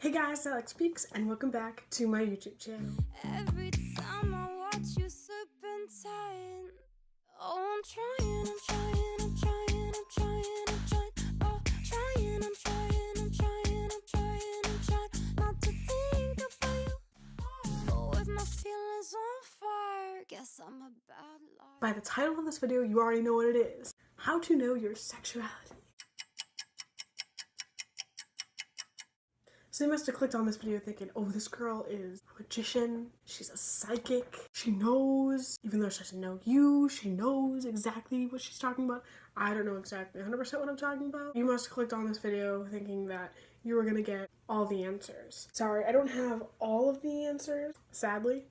Hey guys, Alex Speaks, and welcome back to my YouTube channel. Every time I watch you serpentine, oh, I'm trying, not to think about you. But with my feelings on fire, guess I'm a bad liar. By the title of this video, you already know what it is. How to know your sexuality. So you must have clicked on this video thinking, oh, this girl is a magician, she's a psychic, she knows, even though she doesn't know you, she knows exactly what she's talking about. I don't know exactly 100% what I'm talking about. You must have clicked on this video thinking that you were gonna get all the answers. Sorry, I don't have all of the answers, sadly,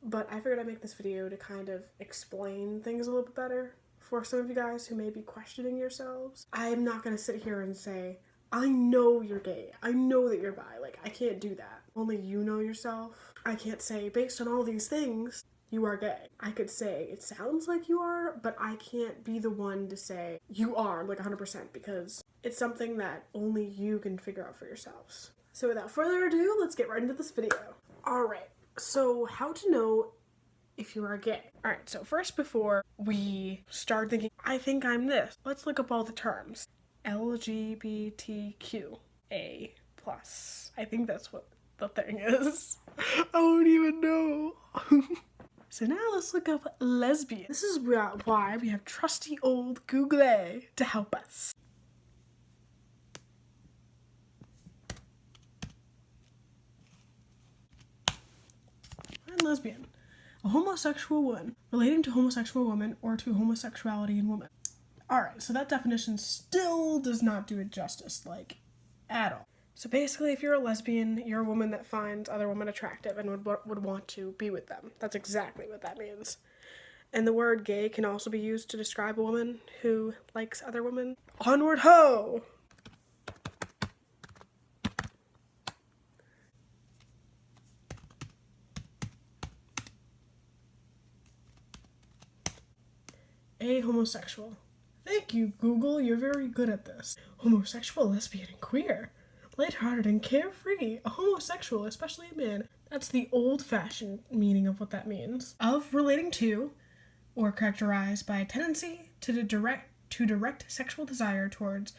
but I figured I'd make this video to kind of explain things a little bit better for some of you guys who may be questioning yourselves. I'm not gonna sit here and say, I know you're gay. I know that you're bi. Like, I can't do that. Only you know yourself. I can't say, based on all these things, you are gay. I could say, it sounds like you are, but I can't be the one to say, you are, like 100%, because it's something that only you can figure out for yourselves. So without further ado, let's get right into this video. Alright, so how to know if you are gay. Alright, so first, before we start thinking, I think I'm this, let's look up all the terms. LGBTQA+. I think that's what the thing is. I don't even know. So now let's look up lesbian. This is why we have trusty old Google to help us. And lesbian. A homosexual woman relating to homosexual woman or to homosexuality in women. Alright, so that definition still does not do it justice, like, at all. So basically, if you're a lesbian, you're a woman that finds other women attractive and would want to be with them. That's exactly what that means. And the word gay can also be used to describe a woman who likes other women. Onward ho! A homosexual. Thank you, Google. You're very good at this. Homosexual, lesbian, and queer. Lighthearted and carefree. A homosexual, especially a man. That's the old-fashioned meaning of what that means. Of relating to, or characterized by a tendency to direct sexual desire towards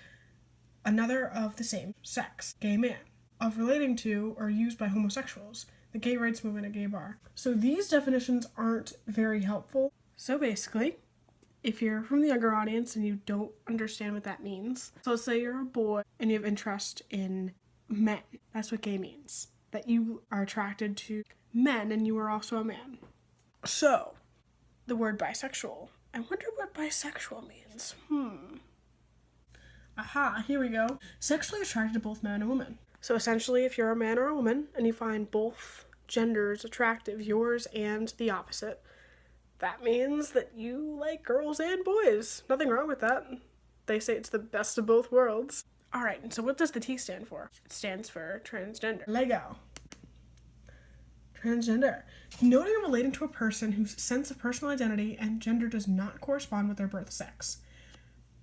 another of the same sex. Gay man. Of relating to, or used by homosexuals. The gay rights movement at gay bar. So these definitions aren't very helpful. So basically, if you're from the younger audience and you don't understand what that means, so let's say you're a boy and you have interest in men. That's what gay means. That you are attracted to men and you are also a man. So, the word bisexual. I wonder what bisexual means. Aha, here we go. Sexually attracted to both men and women. So essentially, if you're a man or a woman and you find both genders attractive, yours and the opposite, that means that you like girls and boys. Nothing wrong with that. They say it's the best of both worlds. Alright, and so what does the T stand for? It stands for transgender. Lego. Transgender. Noting or relating to a person whose sense of personal identity and gender does not correspond with their birth sex.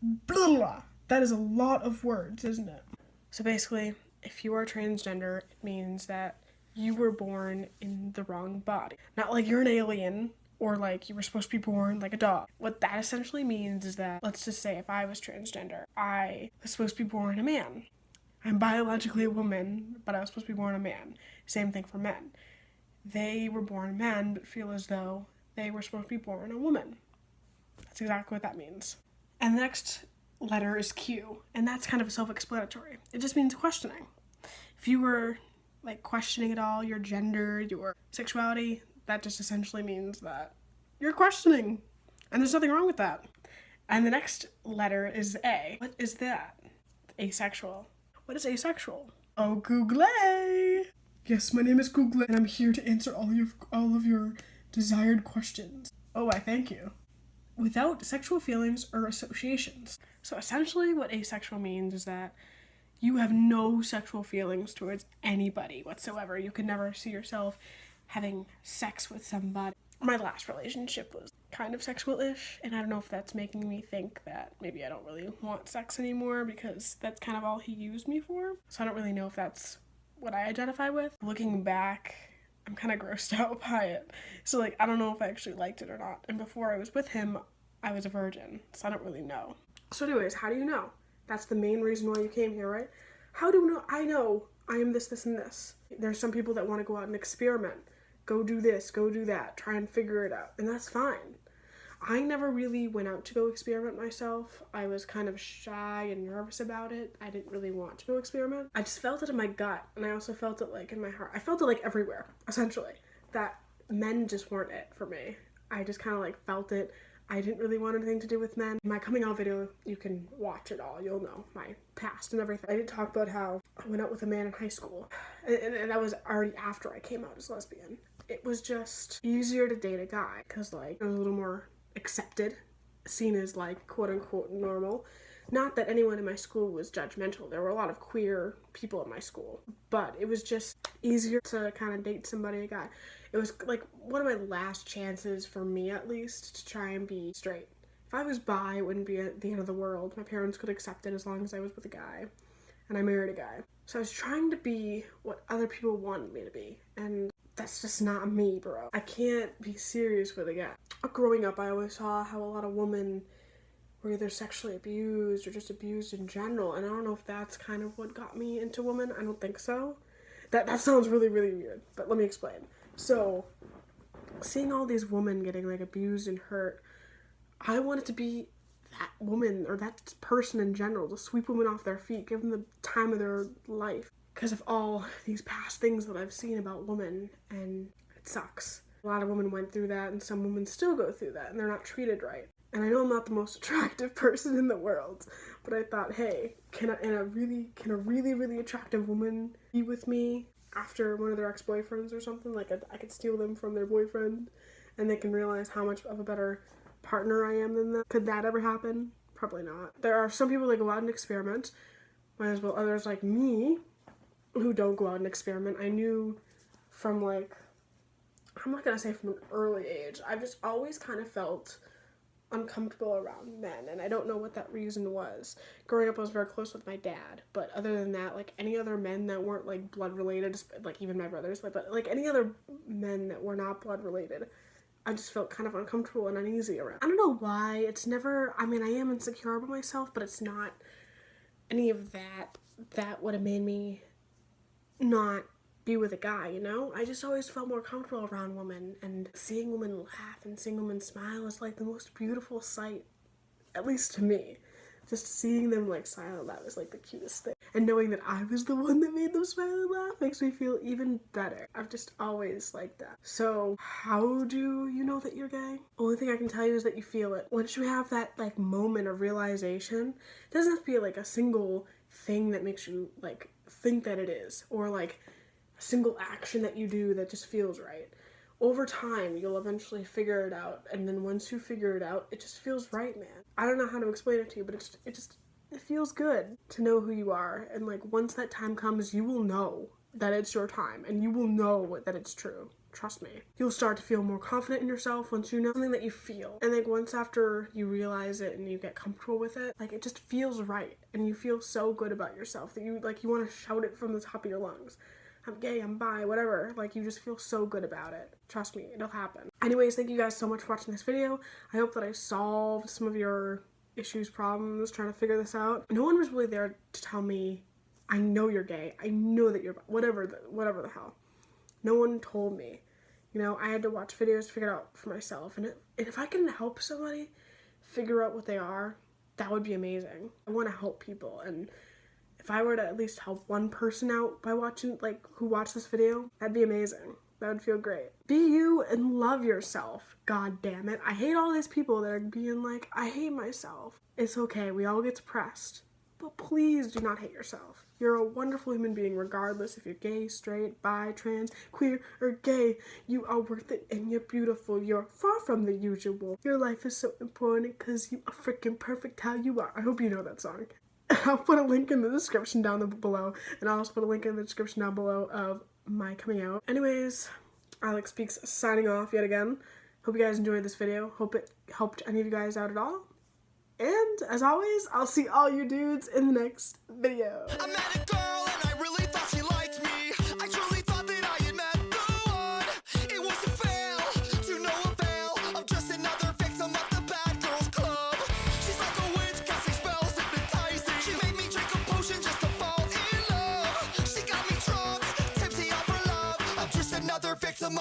Blah, blah, blah. That is a lot of words, isn't it? So basically, if you are transgender, it means that you were born in the wrong body. Not like you're an alien, or like you were supposed to be born like a dog. What that essentially means is that, let's just say if I was transgender, I was supposed to be born a man. I'm biologically a woman, but I was supposed to be born a man. Same thing for men. They were born men, but feel as though they were supposed to be born a woman. That's exactly what that means. And the next letter is Q, and that's kind of self-explanatory. It just means questioning. If you were like questioning at all, your gender, your sexuality, that just essentially means that you're questioning. And there's nothing wrong with that. And the next letter is A. What is that? Asexual. What is asexual? Oh, Google! Yes, my name is Google, and I'm here to answer all of your desired questions. Oh, I thank you. Without sexual feelings or associations. So essentially what asexual means is that you have no sexual feelings towards anybody whatsoever. You could never see yourself having sex with somebody. My last relationship was kind of sexual-ish, and I don't know if that's making me think that maybe I don't really want sex anymore because that's kind of all he used me for. So I don't really know if that's what I identify with. Looking back, I'm kind of grossed out by it. So, like, I don't know if I actually liked it or not. And before I was with him, I was a virgin, so I don't really know. So anyways, how do you know? That's the main reason why you came here, right? How do you know? I know I am this, this, and this. There's some people that want to go out and experiment. Go do this, go do that, try and figure it out. And that's fine. I never really went out to go experiment myself. I was kind of shy and nervous about it. I didn't really want to go experiment. I just felt it in my gut, and I also felt it like in my heart. I felt it like everywhere, essentially, that men just weren't it for me. I just kind of like felt it. I didn't really want anything to do with men. My coming out video, you can watch it all. You'll know my past and everything. I did talk about how I went out with a man in high school, and that was already after I came out as lesbian. It was just easier to date a guy because, like, I was a little more accepted, seen as, like, quote-unquote normal. Not that anyone in my school was judgmental. There were a lot of queer people in my school, but it was just easier to kind of date somebody, a guy. It was like one of my last chances, for me at least, to try and be straight. If I was bi, it wouldn't be at the end of the world. My parents could accept it as long as I was with a guy, and I married a guy. So I was trying to be what other people wanted me to be, and that's just not me, bro. I can't be serious with a guy. Growing up, I always saw how a lot of women were either sexually abused or just abused in general, and I don't know if that's kind of what got me into women. I don't think so. That sounds really, really weird, but let me explain. So, seeing all these women getting, like, abused and hurt, I wanted to be that woman, or that person in general, to sweep women off their feet, give them the time of their life. Because of all these past things that I've seen about women, and it sucks. A lot of women went through that, and some women still go through that, and they're not treated right. And I know I'm not the most attractive person in the world, but I thought, hey, can a really, really attractive woman be with me after one of their ex-boyfriends or something? Like, I could steal them from their boyfriend, and they can realize how much of a better partner I am than them. Could that ever happen? Probably not. There are some people that go out and experiment, might as well others like me, who don't go out and experiment. I knew from, like, I'm not gonna say from an early age, I've just always kind of felt uncomfortable around men, and I don't know what that reason was. Growing up, I was very close with my dad, but other than that, like, any other men that weren't, like, blood related, like, even my brothers, but like any other men that were not blood related, I just felt kind of uncomfortable and uneasy around. I don't know why. It's never, I mean, I am insecure about myself, but it's not any of that would have made me not be with a guy, you know? I just always felt more comfortable around women, and seeing women laugh and seeing women smile is like the most beautiful sight, at least to me. Just seeing them, like, smile and laugh is like the cutest thing. And knowing that I was the one that made them smile and laugh makes me feel even better. I've just always liked that. So, how do you know that you're gay? Only thing I can tell you is that you feel it. Once you have that, like, moment of realization, it doesn't have to be, like, a single thing that makes you, like, think that it is, or, like, a single action that you do that just feels right. Over time, you'll eventually figure it out, and then once you figure it out, it just feels right, man. I don't know how to explain it to you, but it feels good to know who you are, and, like, once that time comes, you will know that it's your time, and you will know that it's true. Trust me. You'll start to feel more confident in yourself once you know something that you feel. And, like, once after you realize it and you get comfortable with it, like, it just feels right, and you feel so good about yourself that you want to shout it from the top of your lungs. I'm gay, I'm bi, whatever. Like, you just feel so good about it. Trust me, it'll happen. Anyways, thank you guys so much for watching this video. I hope that I solved some of your issues, problems, trying to figure this out. No one was really there to tell me, I know you're gay, I know that you're bi, whatever the hell. No one told me. You know, I had to watch videos to figure it out for myself. And if I can help somebody figure out what they are, that would be amazing. I want to help people, and if I were to at least help one person out by watching, like, who watched this video, that'd be amazing. That would feel great. Be you and love yourself. God damn it. I hate all these people that are being like, I hate myself. It's okay. We all get depressed. But please do not hate yourself. You're a wonderful human being regardless if you're gay, straight, bi, trans, queer, or gay. You are worth it and you're beautiful. You're far from the usual. Your life is so important because you are freaking perfect how you are. I hope you know that song. I'll put a link in the description down below, and I'll also put a link in the description down below of my coming out. Anyways, Alex Speaks signing off yet again. Hope you guys enjoyed this video. Hope it helped any of you guys out at all. And as always, I'll see all you dudes in the next video. I met a girl and I really thought she liked me.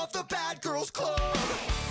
of the Bad Girls Club.